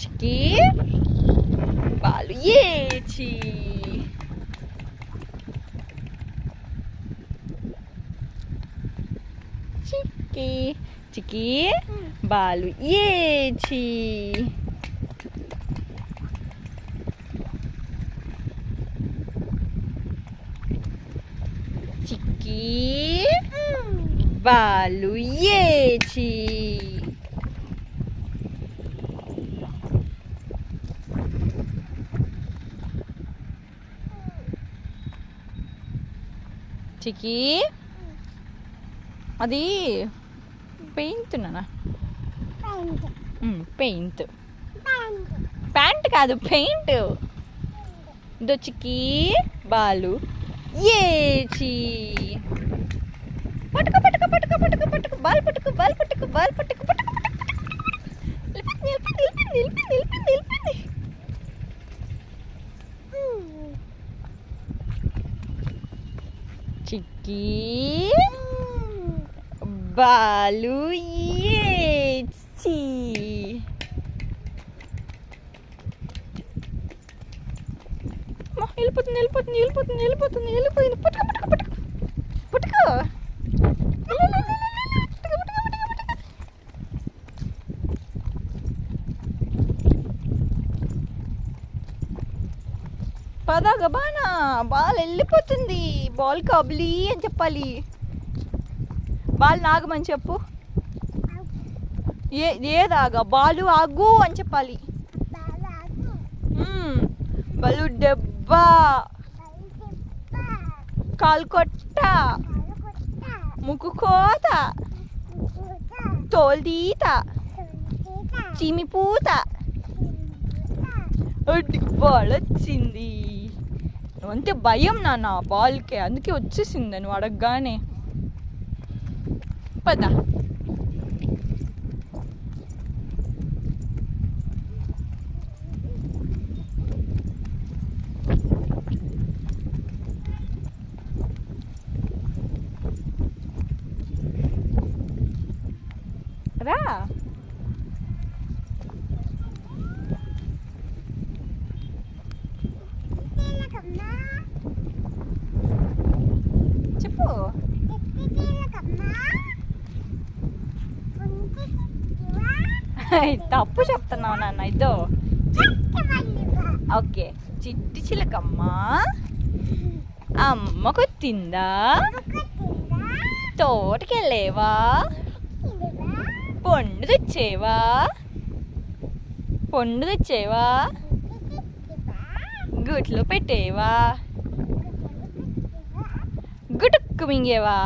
చిక్కి బాలు ఏచి చిక్కి చిక్కి బాలు ఏచి చిక్కి బాలు ఏచి చిక్కి అది పెయింట్ నానా paint pant కాదు పెయింట్ ఇదో చిక్కి బాలు ఏచి పట్టుకో పట్టుకో పట్టుకో పట్టుకో పట్టుకో బాల్ పట్టుకో బాల్ పట్టుకో బాల్ పట్టుకో పట్టుకో నిలిపింది నిలిపింది నిలిపింది నిలిపింది చిక్కి బాలు ఏచి వెళ్ళిపోతుంది వెళ్ళిపోతుంది వెళ్ళిపోతుంది వెళ్ళిపోతుంది వెళ్ళిపోయింది పట్టుకో పట్టుకో పట్టుకో పదా గబానా బాల్ వెళ్ళిపోతుంది బాల్ కబలి అని చెప్పాలి బాల్ నాగమని చెప్పు ఏదాగా బాలు ఆగు అని చెప్పాలి బలు డబ్బా కాల్కొట్ట ముక్కు కోత తోల్దీత చిమిపూత బాల్ వచ్చింది అంతే భయం నాన్న బాల్కే అందుకే వచ్చేసింది నువ్వు అడగగానే పదా రా చెప్పు తప్పు చెప్తున్నావు నాన్న ఇదో ఓకే చిట్టి చిలకమ్మ అమ్మ కొత్తిందా తోటకెళ్ళేవా పండు తెచ్చేవా పండు తెచ్చేవా గుట్లో పెట్టేవా గుటుక్కు మింగేవా